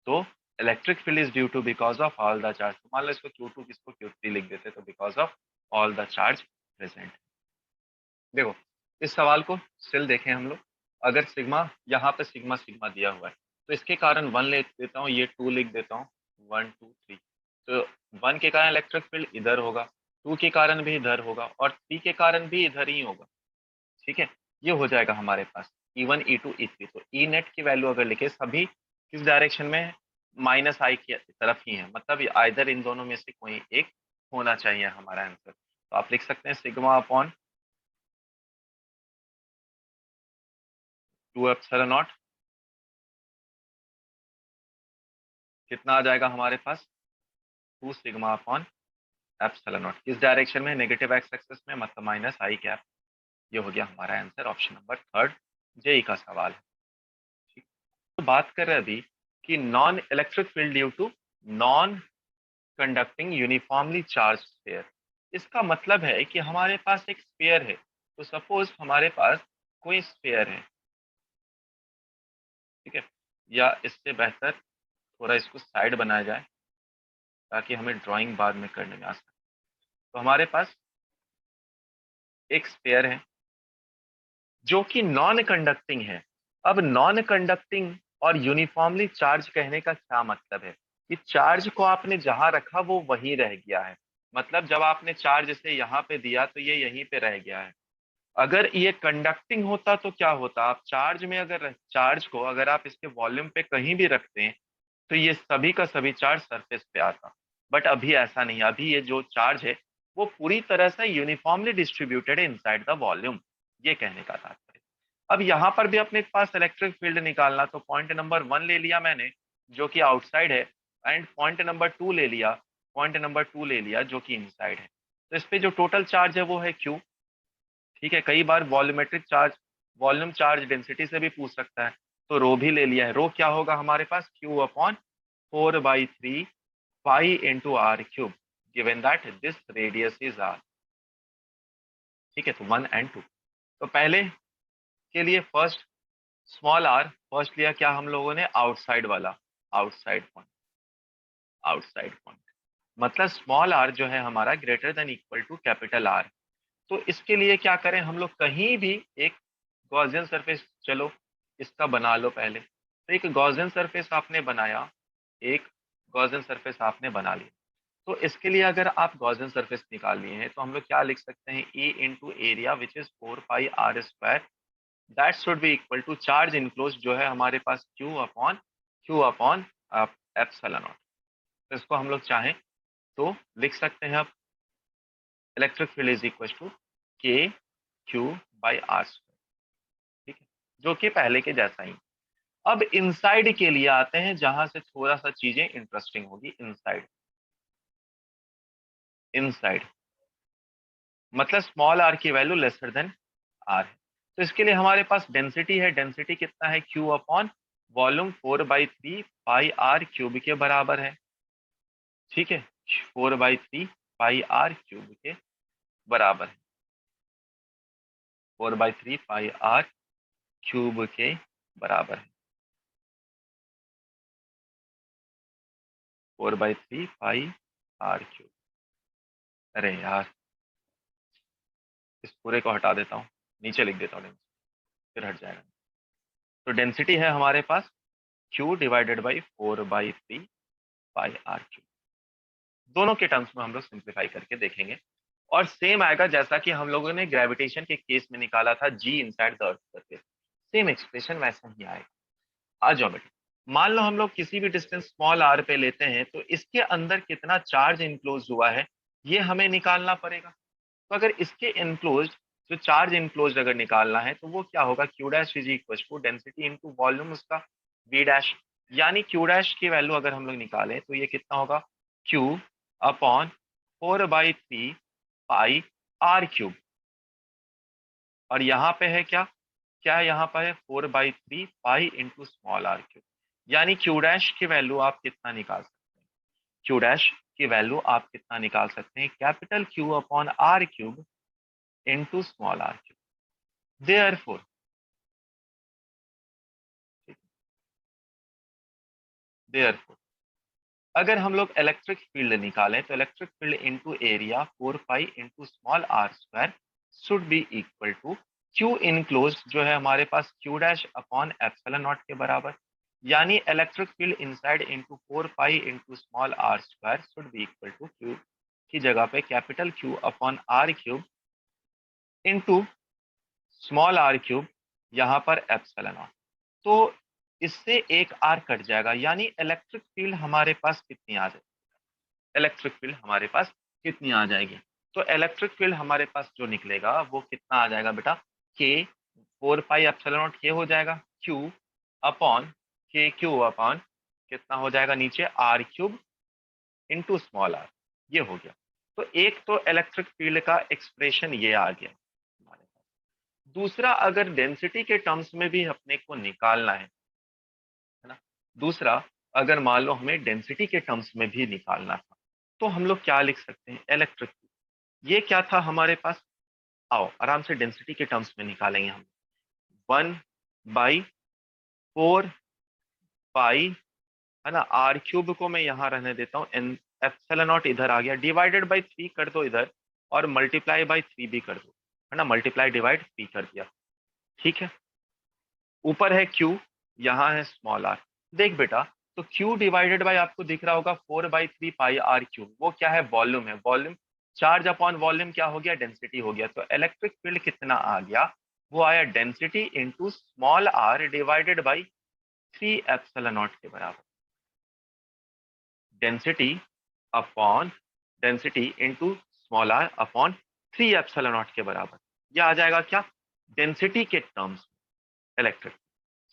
तो electric field is due to because of all the charge. मान लो इसको Q2 किसको Q3 लिख देते, तो because of all the charge present. देखो इस सवाल को स्टिल देखें हम लोग, अगर सिग्मा यहाँ पे सिग्मा सिग्मा दिया हुआ है, तो इसके कारण 1 लिख देता हूँ, ये 2 लिख देता हूँ, 1 2 3। तो 1 के कारण इलेक्ट्रिक फील्ड इधर होगा, 2 के कारण भी इधर होगा, और 3 के कारण भी इधर ही होगा। ठीक है, ये हो जाएगा हमारे पास E1 E2 E3। तो ई नेट की वैल्यू अगर लिखे, सभी किस डायरेक्शन में है, माइनस आई की तरफ ही है, मतलब आइदर इन दोनों में से कोई एक होना चाहिए हमारा आंसर। तो आप लिख सकते हैं सिग्मा अपॉन 2 एप्सिलॉन नॉट, कितना आ जाएगा हमारे पास, 2 सिग्मा अपॉन एप्सिलॉन नॉट। किस डायरेक्शन में, नेगेटिव एक्स एक्सिस में, मतलब माइनस आई कैप। ये हो गया हमारा आंसर, ऑप्शन नंबर 3 जेई का सवाल है। ठीक, तो बात कर रहे हैं अभी कि non electric field due to non conducting uniformly charge sphere. इसका मतलब है कि हमारे पास एक स्फीयर है। तो सपोज हमारे पास कोई स्फीयर है, ठीक है, या इससे बेहतर थोड़ा इसको साइड बनाया जाए ताकि हमें ड्राइंग बाद में करने में आसान। तो हमारे पास एक स्फीयर है जो कि नॉन कंडक्टिंग है। अब नॉन कंडक्टिंग और यूनिफॉर्मली चार्ज कहने का क्या मतलब है, कि चार्ज को आपने जहां रखा वो वहीं रह गया है। मतलब जब आपने चार्ज इसे यहाँ पे दिया तो ये यहीं पे रह गया है। अगर ये कंडक्टिंग होता तो क्या होता, आप चार्ज में अगर चार्ज को अगर आप इसके वॉल्यूम पे कहीं भी रखते हैं, तो ये सभी का सभी चार्ज सरफेस पे आता। बट अभी ऐसा नहीं है, अभी ये जो चार्ज है वो पूरी तरह से यूनिफॉर्मली डिस्ट्रीब्यूटेड है इनसाइड द वॉल्यूम। ये कहने का तात्पर्य। अब यहाँ पर भी अपने पास इलेक्ट्रिक फील्ड निकालना, तो पॉइंट नंबर 1 ले लिया मैंने जो कि आउटसाइड है, एंड पॉइंट नंबर 2 ले लिया, जो कि इनसाइड है। तो इस पे जो टोटल चार्ज है वो है Q। ठीक है, कई बार volumetric charge, volume charge density से भी पूछ सकता है। तो रो भी ले लिया है, रो क्या होगा हमारे पास, Q upon 4/3 pi into r cube, given that this radius is r. ठीक है, तो 1 एंड 2। तो पहले के लिए फर्स्ट स्मॉल आर, फर्स्ट लिया क्या हम लोगों ने, आउटसाइड वाला, आउटसाइड पॉइंट, आउटसाइड पॉइंट। मतलब स्मॉल आर जो है हमारा greater than equal to capital r. तो इसके लिए क्या करें हम लोग, कहीं भी एक गॉसियन सरफेस, चलो इसका बना लो पहले। तो एक गॉसियन सरफेस आपने बनाया, एक गॉसियन सरफेस आपने बना लिया। तो इसके लिए अगर आप गॉसियन सरफेस निकाल लिए हैं तो हम लोग क्या लिख सकते हैं, A into area which is 4 pi r square, that should be equal to charge enclose जो है हमारे पास क्यू अपॉन एप्सिलॉन नॉट। तो इसको हम लोग चाहें तो लिख सकते हैं, अब electric field is equal to k q by r square, ठीक है, जो कि पहले के जैसा ही। अब इनसाइड के लिए आते हैं जहां से थोड़ा सा चीजें इंटरेस्टिंग होगी। इनसाइड, इनसाइड मतलब स्मॉल आर की वैल्यू लेसर देन आर है। तो इसके लिए हमारे पास डेंसिटी है, डेंसिटी कितना है, q upon volume 4/3 pi r cube के बराबर है, ठीक है, 4/3 पाई r क्यूब के बराबर है, 4/3 पाई r क्यूब के बराबर है, 4/3 पाई r क्यूब। अरे यार, इस पूरे को हटा देता हूँ, नीचे लिख देता हूँ, फिर हट जाएगा। तो डेंसिटी है हमारे पास Q divided by 4/3 pi r cube. दोनों के टर्म्स में हम लोग सिंप्लीफाई करके देखेंगे और सेम आएगा जैसा कि हम लोगों ने ग्रेविटेशन के केस में निकाला था, जी इनसाइड द अर्थ करके, सेम एक्सप्रेशन वैसा ही आएगा। आ जाओ बेटा, मान लो हम लोग किसी भी डिस्टेंस स्मॉल आर पे लेते हैं तो इसके अंदर कितना चार्ज इनक्लोज हुआ है ये हमें निकालना पड़ेगा। तो अगर इसके इनक्लोज जो चार्ज इनक्लोज अगर निकालना है तो वो क्या होगा, q dash is equal to density into volume उसका वी डैश, यानी क्यू डैश की वैल्यू अगर हम लोग निकालें तो ये कितना होगा, q upon 4/3 pi r cube. और यहाँ पे है क्या, क्या है यहाँ पर है 4/3 pi into small r cube, यानी क्यू डैश की वैल्यू आप कितना निकाल सकते हैं, क्यू डैश की वैल्यू आप कितना निकाल सकते हैं, capital q upon r cube into small r cube. Therefore, therefore अगर हम लोग इलेक्ट्रिक फील्ड निकालें तो electric field into area 4 pi into small r square should be equal to q enclose जो है हमारे पास q dash upon epsilon not के बराबर, यानी electric field inside into 4 pi into small r square should be equal to q की जगह पे capital q upon r cube into small r cube, यहाँ पर एप्सिलॉन नॉट। तो इससे एक आर कट जाएगा, यानी इलेक्ट्रिक फील्ड हमारे पास कितनी आ जाएगी, इलेक्ट्रिक फील्ड हमारे पास कितनी आ जाएगी। तो इलेक्ट्रिक फील्ड हमारे पास जो निकलेगा वो कितना आ जाएगा बेटा, के 4 पाई एप्सिलॉन नॉट के हो जाएगा, क्यू अपॉन के क्यू अपॉन कितना हो जाएगा नीचे r cube into small r, ये हो गया। तो एक तो इलेक्ट्रिक फील्ड का एक्सप्रेशन ये आ गया हमारे पास। दूसरा, अगर डेंसिटी के टर्म्स में भी अपने को निकालना है ना, दूसरा अगर मान लो हमें डेंसिटी के टर्म्स में भी निकालना था तो हम लोग क्या लिख सकते हैं, इलेक्ट्रिक, ये क्या था हमारे पास, आओ आराम से डेंसिटी के टर्म्स में निकालेंगे हम, 1/4 पाई, है ना, आर क्यूब को मैं यहाँ रहने देता हूँ, एन एप्सिलॉन नॉट इधर आ गया, डिवाइडेड बाई 3 कर दो इधर, और मल्टीप्लाई बाई 3 भी कर दो, है ना, मल्टीप्लाई डिवाइड 3 कर दिया, ठीक है। ऊपर है क्यू, यहाँ है स्मॉल आर। देख बेटा, तो क्यू डिवाइडेड बाय आपको दिख रहा होगा 4/3 पाई r क्यूब, वो क्या है, वॉल्यूम है, वॉल्यूम चार्ज अपॉन वॉल्यूम क्या हो गया, डेंसिटी हो गया। तो इलेक्ट्रिक फील्ड कितना आ गया, वो आया density into small r divided by 3 epsilon not के बराबर, density upon density into small r upon 3 epsilon not के बराबर, यह आ जाएगा क्या, डेंसिटी के टर्म्स इलेक्ट्रिक,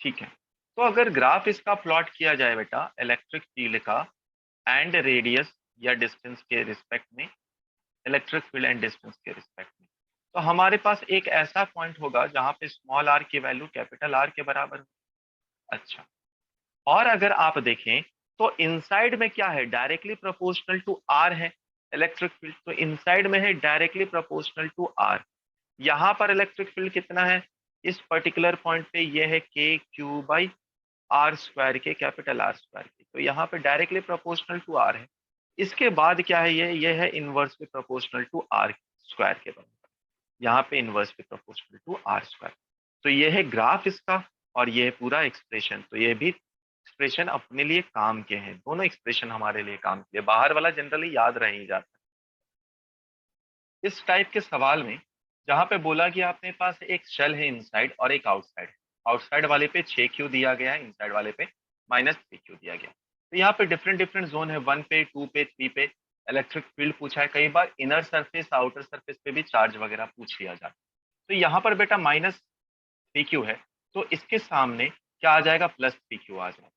ठीक है। तो अगर ग्राफ इसका प्लॉट किया जाए बेटा इलेक्ट्रिक फील्ड का एंड रेडियस या डिस्टेंस के रिस्पेक्ट में, इलेक्ट्रिक फील्ड एंड डिस्टेंस के रिस्पेक्ट में, तो हमारे पास एक ऐसा पॉइंट होगा जहां पे स्मॉल आर की वैल्यू कैपिटल आर के बराबर हो। अच्छा, और अगर आप देखें तो इनसाइड में क्या है, डायरेक्टली प्रोपोर्शनल टू आर है इलेक्ट्रिक फील्ड, तो इनसाइड में है डायरेक्टली प्रोपोर्शनल टू आर। यहाँ पर इलेक्ट्रिक फील्ड कितना है, इस पर्टिकुलर पॉइंट पे ये है के क्यू बाई आर स्क्वायर के, कैपिटल आर स्क्वायर के, तो यहाँ पे डायरेक्टली प्रोपोर्शनल टू आर है। इसके बाद क्या है, ये है inversely proportional to r square के बराबर, यहाँ पे inversely proportional to r square. तो ये है ग्राफ इसका और ये है पूरा एक्सप्रेशन, तो ये भी एक्सप्रेशन अपने लिए काम के हैं, दोनों एक्सप्रेशन हमारे लिए काम के लिए, बाहर वाला जनरली याद रह ही जाता है। इस टाइप के सवाल में जहां पे बोला कि आपके पास एक शेल है इनसाइड और एक आउटसाइड, आउटसाइड वाले पे 6Q दिया गया है, इनसाइड वाले पे -3Q दिया गया है। तो यहाँ पे डिफरेंट डिफरेंट जोन है, 1 पे, 2 पे, 3 पे इलेक्ट्रिक फील्ड पूछा है। कई बार इनर सरफेस आउटर सरफेस पे भी चार्ज वगैरह पूछ लिया जाता है। तो यहाँ पर बेटा -3Q है, तो इसके सामने क्या आ जाएगा, +3Q आ जाएगा।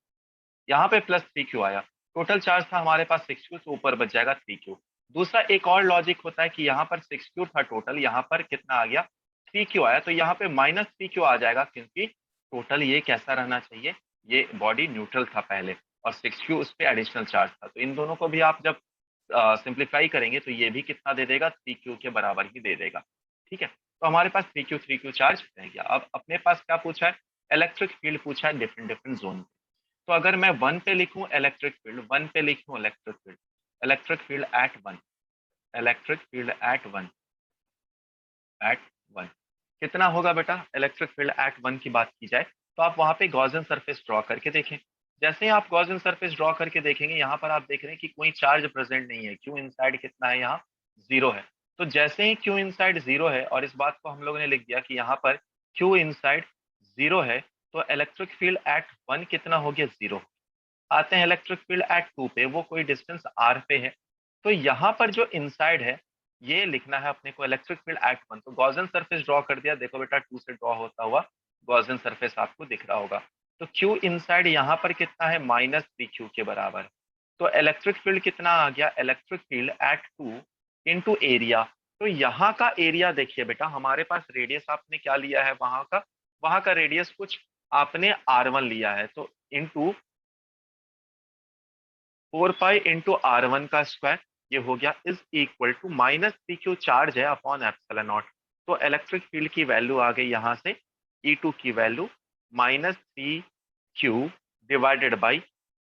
यहाँ पे +3Q आया, टोटल चार्ज था हमारे पास 6Q, तो ऊपर बच जाएगा 3Q। दूसरा एक और लॉजिक होता है कि यहाँ पर 6Q था टोटल, यहाँ पर कितना आ गया, 3Q आया, तो यहाँ पे -3Q आ जाएगा, क्योंकि टोटल ये कैसा रहना चाहिए, ये बॉडी न्यूट्रल था पहले और 6Q उस पर एडिशनल चार्ज था। तो इन दोनों को भी आप जब सिंप्लीफाई करेंगे तो ये भी कितना दे देगा, 3Q के बराबर ही दे देगा। ठीक है, तो हमारे पास 3Q चार्ज रह गया। अब अपने पास क्या पूछा है, इलेक्ट्रिक फील्ड पूछा है डिफरेंट डिफरेंट जोन। तो अगर मैं 1 पे लिखूं इलेक्ट्रिक फील्ड, 1 पे लिखूं electric field, electric field eight 1, electric field eight 1 कितना होगा बेटा, इलेक्ट्रिक फील्ड एट 1 की बात की जाए तो आप वहां पे गॉसियन सरफेस ड्रॉ करके देखें। जैसे ही आप गॉसियन सरफेस ड्रॉ करके देखेंगे, यहाँ पर आप देख रहे हैं कि कोई चार्ज प्रेजेंट नहीं है, क्यू इनसाइड कितना है, यहाँ 0 है। तो जैसे ही क्यू इनसाइड 0 है, और इस बात को हम लोगों ने लिख दिया कि यहाँ पर क्यू इनसाइड 0 है, तो इलेक्ट्रिक फील्ड एट 1 कितना हो गया, 0। आते हैं इलेक्ट्रिक फील्ड एट 2 पे, वो कोई डिस्टेंस r पे है। तो यहाँ पर जो इनसाइड है ये लिखना है अपने को इलेक्ट्रिक फील्ड एट 1। तो गॉसियन सरफेस ड्रॉ कर दिया, देखो बेटा 2 से ड्रॉ होता हुआ गॉसियन सरफेस आपको दिख रहा होगा। तो Q इनसाइड यहाँ पर कितना है, -3Q के बराबर। तो इलेक्ट्रिक फील्ड कितना आ गया, electric field eight 2 into area. तो यहाँ का एरिया देखिए बेटा, हमारे पास रेडियस आपने क्या लिया है, वहां का रेडियस कुछ आपने R1 लिया है, तो इंटू 4 पाई इंटू R1 का स्क्वायर, ये हो गया, is equal to -3Q charge है अपॉन एप्सिलॉन नॉट। तो इलेक्ट्रिक फील्ड की वैल्यू आ गई यहाँ से, E2 की value -3Q divided by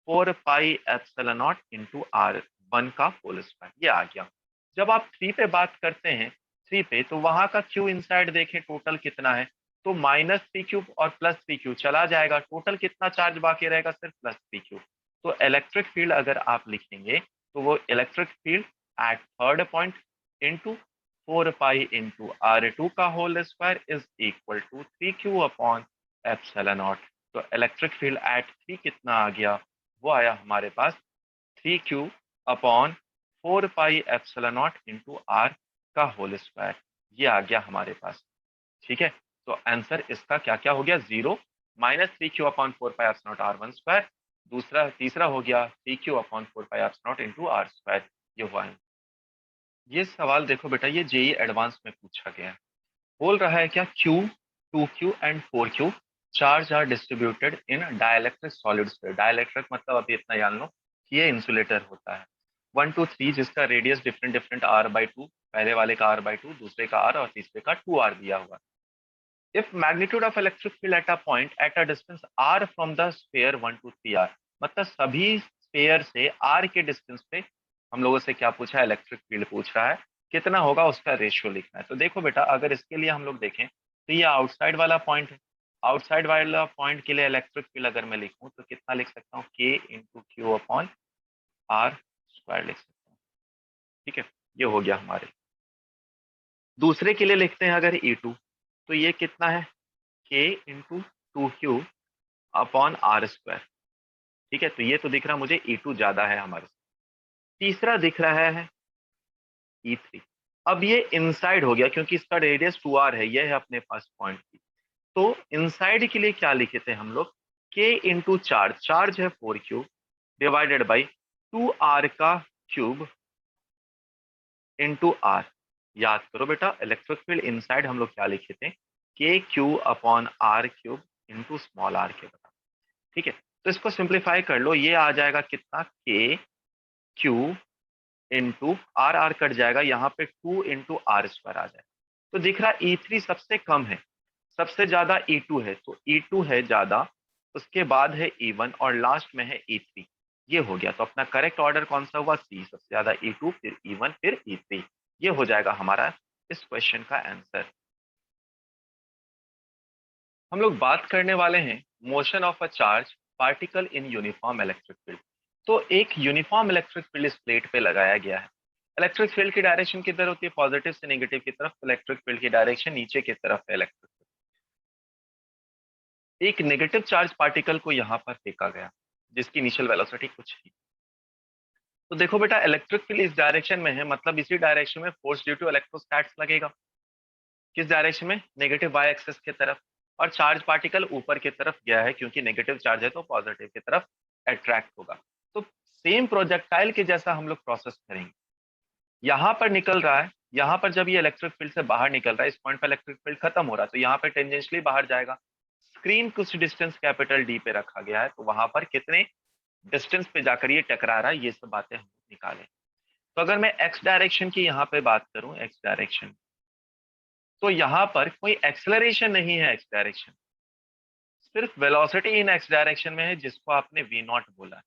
4 pi epsilon not into R1 का होल स्क्वायर, ये आ गया। जब आप 3 पे बात करते हैं, 3 पे, तो वहां का Q इनसाइड देखें टोटल कितना है, तो -3Q और +3Q चला जाएगा, टोटल कितना चार्ज बाकी रहेगा, सिर्फ +3Q। तो इलेक्ट्रिक फील्ड अगर आप लिखेंगे तो वो electric field at third point into 4 pi into R2 का whole square is equal to 3Q upon epsilon not. तो इलेक्ट्रिक फील्ड एट 3 कितना आ गया, वो आया हमारे पास 3Q upon 4 pi epsilon not into R का होल स्क्वायर, ये आ गया हमारे पास। ठीक है, तो आंसर इसका क्या क्या हो गया, 0, -3Q upon 4 pi epsilon not R1 square, दूसरा तीसरा हो गया 3Q upon 4 pi epsilon not into R square, ये हुआ है। ये सवाल देखो बेटा, ये जेई एडवांस में पूछा गया है। बोल रहा है क्या, Q, 2Q and 4Q charge are distributed in dielectric solids. Dielectric मतलब अभी इतना जान लो कि ये इंसुलेटर होता है। 1 2 3 जिसका रेडियस डिफरेंट डिफरेंट R/2, पहले वाले का R/2, दूसरे का R और तीसरे का 2R दिया हुआ है। If magnitude of electric field at a point at a distance r from the sphere 1 to 3r, मतलब सभी स्पेयर से r के डिस्टेंस पे हम लोगों से क्या पूछा है, इलेक्ट्रिक फील्ड पूछ रहा है, कितना होगा उसका रेशियो लिखना है। तो देखो बेटा, अगर इसके लिए हम लोग देखें तो ये आउटसाइड वाला पॉइंट है, आउटसाइड वाला पॉइंट के लिए इलेक्ट्रिक फील्ड अगर मैं लिखूं तो कितना लिख सकता हूँ, K into Q upon R square लिख सकता हूँ। ठीक है, ये हो गया हमारे। दूसरे के लिए लिखते हैं अगर E2, तो ये कितना है, K into 2Q upon R square. ठीक है, तो ये तो दिख रहा मुझे E2 ज्यादा है हमारे से। तीसरा दिख रहा है E3। अब ये इनसाइड हो गया क्योंकि इसका रेडियस 2R है, ये है अपने पास पॉइंट की। तो इनसाइड के लिए क्या लिखे थे हम लोग, K इंटू चार्ज, चार्ज है 4Q डिवाइडेड बाई 2R का क्यूब इंटू R। याद करो बेटा, इलेक्ट्रिक फील्ड इनसाइड हम लोग क्या लिखे थे, KQ upon R³ into small r के बराबर। ठीक है, तो इसको सिंप्लीफाई कर लो, ये आ जाएगा कितना, KQ इंटू R कट जाएगा, यहाँ पे 2 इंटू R स्क्वायर आ जाएगा। तो दिख रहा E3 सबसे कम है, सबसे ज्यादा E2 है, तो E2 है ज्यादा, उसके बाद है E1 और लास्ट में है E3। ये हो गया, तो अपना करेक्ट ऑर्डर कौन सा हुआ, C, सबसे ज्यादा E2 फिर E1 फिर E3। ये हो जाएगा हमारा इस क्वेश्चन का आंसर। हम लोग बात करने वाले हैं motion of a charge particle in uniform electric field. तो एक यूनिफॉर्म इलेक्ट्रिक फील्ड इस प्लेट पे लगाया गया है। इलेक्ट्रिक फील्ड की डायरेक्शन किधर होती है? पॉजिटिव से नेगेटिव की तरफ। इलेक्ट्रिक फील्ड की डायरेक्शन नीचे की तरफ है। इलेक्ट्रिक एक नेगेटिव चार्ज पार्टिकल को यहाँ पर फेंका गया, जिसकी इनिशियल वेलोसिटी कुछ थी। तो देखो बेटा, इलेक्ट्रिक फील्ड इस डायरेक्शन में है, मतलब इसी डायरेक्शन में फोर्स ड्यू टू इलेक्ट्रोस्टैट्स लगेगा। किस डायरेक्शन में? नेगेटिव वाई एक्सिस की तरफ। और चार्ज पार्टिकल ऊपर की तरफ गया है, क्योंकि नेगेटिव चार्ज है तो पॉजिटिव की तरफ अट्रैक्ट होगा। तो सेम प्रोजेक्टाइल के जैसा हम लोग प्रोसेस करेंगे। यहाँ पर निकल रहा है, यहाँ पर जब ये इलेक्ट्रिक फील्ड से बाहर निकल रहा है, इस पॉइंट पर इलेक्ट्रिक फील्ड खत्म हो रहा है, तो यहाँ पे टेंजेंशियली बाहर जाएगा। स्क्रीन कुछ डिस्टेंस कैपिटल डी पे रखा गया है, तो वहां पर कितने डिस्टेंस पे जाकर ये टकरा रहा है, ये सब बातें हम निकालें। तो अगर मैं एक्स डायरेक्शन की यहाँ पे बात करूं, एक्स डायरेक्शन, तो यहाँ पर कोई एक्सेलरेशन नहीं है। एक्स डायरेक्शन सिर्फ वेलोसिटी इन एक्स डायरेक्शन में है, जिसको आपने वी नॉट बोला है।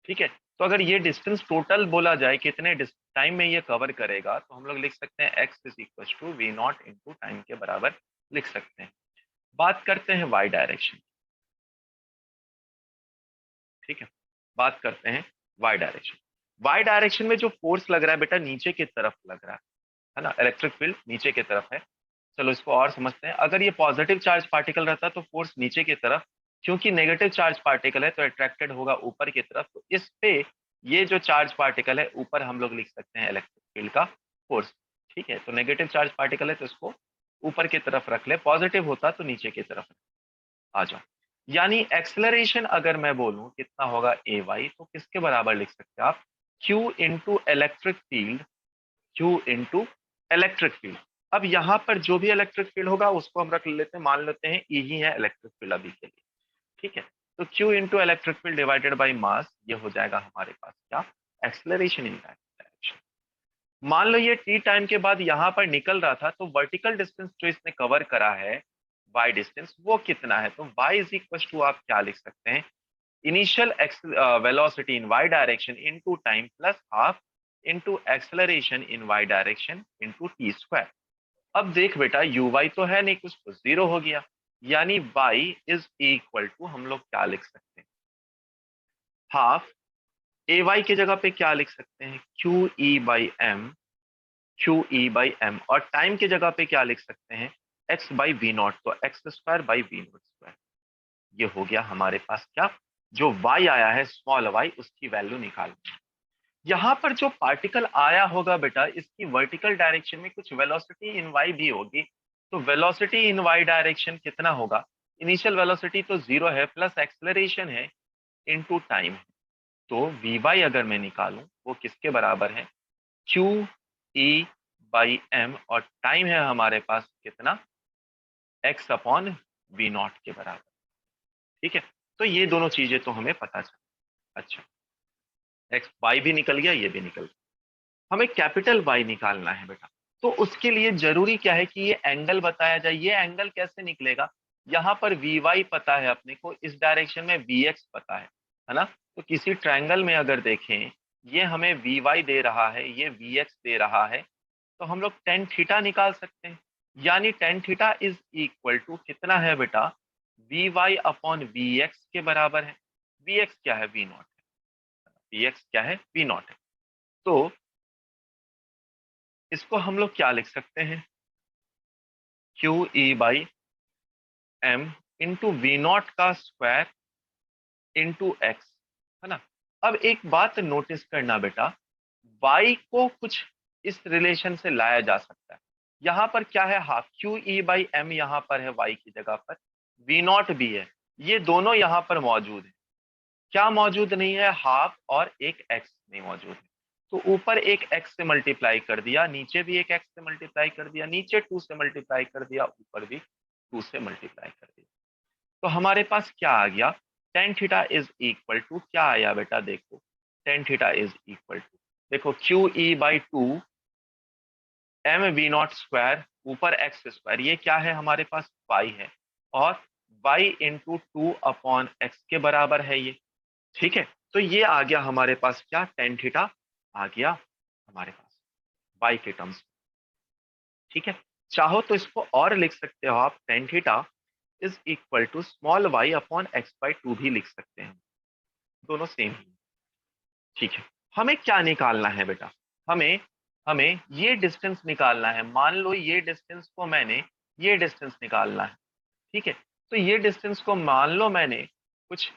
ठीक है, तो अगर ये डिस्टेंस टोटल बोला जाए कितने टाइम में ये कवर करेगा, तो हम लोग लिख सकते हैं x is equal to v not into time के बराबर लिख सकते हैं। बात करते हैं वाई डायरेक्शन। ठीक है, बात करते हैं वाई डायरेक्शन। वाई डायरेक्शन में जो फोर्स लग रहा है बेटा, नीचे की तरफ लग रहा है ना। इलेक्ट्रिक फील्ड नीचे की तरफ है। चलो इसको और समझते हैं। अगर ये पॉजिटिव चार्ज पार्टिकल रहता तो फोर्स नीचे की तरफ, क्योंकि नेगेटिव चार्ज पार्टिकल है तो अट्रैक्टेड होगा ऊपर की तरफ। तो इस पे ये जो चार्ज पार्टिकल है ऊपर, हम लोग लिख सकते हैं इलेक्ट्रिक फील्ड का फोर्स। ठीक है, तो नेगेटिव चार्ज पार्टिकल है तो इसको ऊपर की तरफ रख ले, पॉजिटिव होता तो नीचे की तरफ आ जाओ। यानी एक्सेलरेशन अगर मैं बोलूं कितना होगा ए वाई, तो किसके बराबर लिख सकते हैं आप? Q into electric field, Q into electric field. अब यहाँ पर जो भी इलेक्ट्रिक फील्ड होगा उसको हम रख लेते हैं, मान लेते हैं ई ही है इलेक्ट्रिक फील्ड अभी के लिए। ठीक है, तो Q into electric field divided by mass, ये हो जाएगा हमारे पास क्या? Acceleration in that direction. मान लो ये टी टाइम के बाद यहाँ पर निकल रहा था, तो वर्टिकल डिस्टेंस जो इसने कवर करा है, वाई डिस्टेंस, वो कितना है? तो वाई इज इक्वल टू आप क्या लिख सकते हैं? Initial velocity in y direction into time plus half into acceleration in y direction into t square. अब देख बेटा, यू वाई तो है नहीं कुछ, तो जीरो हो गया। यानी वाई इज इक्वल टू हम लोग क्या लिख सकते हैं? हाफ ए वाई की जगह पे क्या लिख सकते हैं? Q E by m, q E by m. और टाइम की जगह पे क्या लिख सकते हैं? एक्स बाई वी नॉट, तो x square by v not square. ये हो गया हमारे पास क्या? जो y आया है स्मॉल y, उसकी वैल्यू निकाल। यहाँ पर जो पार्टिकल आया होगा बेटा, इसकी वर्टिकल डायरेक्शन में कुछ वेलोसिटी इन y भी होगी। तो वेलोसिटी इन y डायरेक्शन कितना होगा? इनिशियल वेलोसिटी तो जीरो है, प्लस एक्सेलरेशन है इनटू टाइम। तो वी वाई अगर मैं निकालूं, वो किसके बराबर है? क्यू ई बाई एम, और टाइम है हमारे पास कितना? एक्स अपॉन वी नॉट के बराबर। ठीक है, तो ये दोनों चीजें तो हमें पता चल। अच्छा, एक्स वाई भी निकल गया, ये भी निकल गया। हमें कैपिटल वाई निकालना है बेटा। तो उसके लिए जरूरी क्या है कि ये एंगल बताया जाए। ये एंगल कैसे निकलेगा? यहाँ पर वी वाई पता है अपने को, इस डायरेक्शन में वी एक्स पता है ना। तो किसी ट्रायंगल में अगर देखें, ये हमें वी वाई दे रहा है, ये वी एक्स दे रहा है, तो हम लोग टेन थीटा निकाल सकते हैं। यानी tan theta is equal to कितना है बेटा? V y upon v x के बराबर है। वी एक्स क्या है? वी नॉट है। वी एक्स क्या है? वी नॉट है। तो इसको हम लोग क्या लिख सकते हैं? Q E by m into v not का स्क्वायर इंटू एक्स, है ना। अब एक बात नोटिस करना बेटा, y को कुछ इस रिलेशन से लाया जा सकता है। यहाँ पर क्या है? Half q E by m यहाँ पर है y की जगह पर, वी नॉट भी है, ये दोनों यहाँ पर मौजूद है। क्या मौजूद नहीं है? हाफ और एक एक्स नहीं मौजूद है। तो ऊपर एक एक्स से मल्टीप्लाई कर दिया, नीचे भी एक एक्स से मल्टीप्लाई कर दिया, नीचे टू से मल्टीप्लाई कर दिया, ऊपर भी टू से मल्टीप्लाई कर दिया। तो हमारे पास क्या आ गया? Tan theta is equal to क्या आया बेटा? देखो, tan theta is equal to, देखो q E by two m v not square ऊपर एक्स स्क्वायर, ये क्या है हमारे पास? वाई है, और y into two upon x के बराबर है ये। ठीक है, तो ये आ गया हमारे पास क्या? टेन थीटा आ गया हमारे पास वाई के टर्म्स। ठीक है, चाहो तो इसको और लिख सकते हो आप, tan theta is equal to small y upon x by two भी लिख सकते हैं, दोनों सेम ही। ठीक है, हमें क्या निकालना है बेटा? हमें हमें ये डिस्टेंस निकालना है। मान लो ये डिस्टेंस को मैंने ये डिस्टेंस निकालना है। ठीक है, तो ये डिस्टेंस को मान लो मैंने कुछ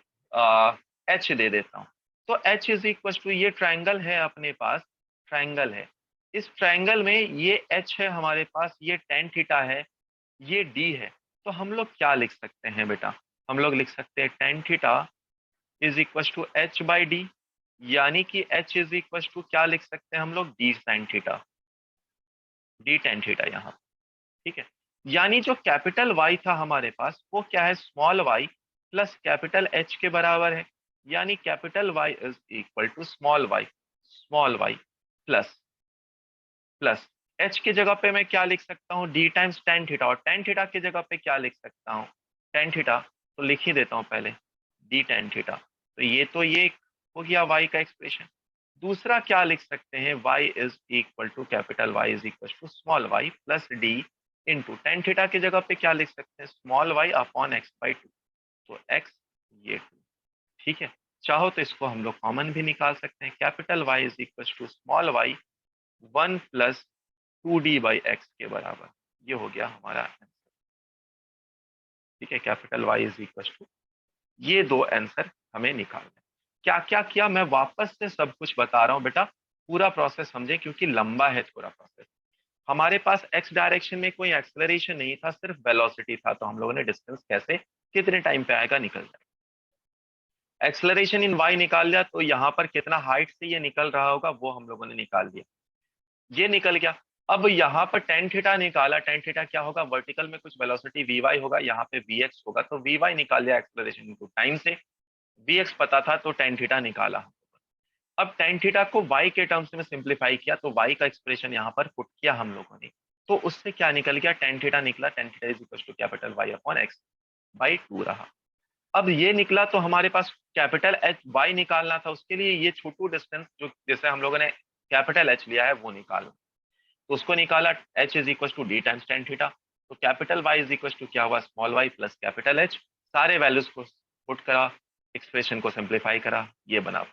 एच दे देता हूँ। तो एच इज इक्वल टू, ये ट्राइंगल है अपने पास, ट्राइंगल है। इस ट्राइंगल में ये एच है हमारे पास, ये टेन थीटा है, ये डी है। तो हम लोग क्या लिख सकते हैं बेटा? हम लोग लिख सकते हैं tan theta is equal to h by d, यानी कि एच इज इक्वल टू क्या लिख सकते हैं हम लोग? D sine theta, D tan theta यहाँ। ठीक है, यानी जो कैपिटल वाई था हमारे पास वो क्या है? Small y plus capital h के बराबर है, यानी capital Y is equal to small y plus plus h की जगह पे मैं क्या लिख सकता हूँ? डी टाइम्स टेन थीटा, और टेन थीटा की जगह पे क्या लिख सकता हूँ? टेन थीटा तो लिख ही देता हूँ पहले, डी टेन थीटा। तो ये हो गया वाई का एक्सप्रेशन। दूसरा क्या लिख सकते हैं? y is equal to capital Y is equal to small y plus d into tan theta की जगह पे क्या लिख सकते हैं? Small y upon x by two. तो x ये टू। ठीक है, चाहो तो इसको हम लोग कॉमन भी निकाल सकते हैं। Capital Y is equal to small y one plus two d by x के बराबर। ये हो गया हमारा आंसर। ठीक है, capital Y is equal to, ये दो आंसर हमें निकालना है। क्या क्या किया मैं वापस से सब कुछ बता रहा हूँ बेटा, पूरा प्रोसेस समझे क्योंकि लंबा है थोड़ा प्रोसेस। हमारे पास एक्स डायरेक्शन में कोई एक्सेलरेशन नहीं था, सिर्फ वेलोसिटी था। तो हम लोगों ने डिस्टेंस कैसे, कितने टाइम पे आएगा निकल जाए। एक्सेलरेशन इन वाई निकाल लिया, तो यहाँ पर कितना हाइट से ये निकल रहा होगा वो हम लोगों ने निकाल दिया, ये निकल गया। अब यहाँ पर टेन थीटा निकाला, टेन थीटा क्या होगा? वर्टिकल में कुछ वेलोसिटी वी वाई होगा, यहाँ पे वी एक्स होगा, तो वी वाई निकाल लिया एक्सेलरेशन इनटू टाइम से। वी एक्स पता था तो टेन थीटा निकाला। अब टेन थीटा को y के टर्म्स में सिंप्लीफाई किया, तो y का एक्सप्रेशन यहाँ पर पुट किया हम लोगों ने। तो उससे क्या निकल गया? टेन थीटा निकला, tan theta is equal to capital Y upon x by two रहा। अब ये निकला तो हमारे पास कैपिटल एच वाई निकालना था, उसके लिए ये छोटू डिस्टेंस जो जैसे हम लोगों ने कैपिटल एच लिया है वो निकालो। तो उसको निकाला, h is equal to d times tan theta. तो capital Y is equal to क्या हुआ? Small y plus capital H. सारे वैल्यूज को पुट करा, एक्सप्रेशन को सिंप्लीफाई करा, ये बना।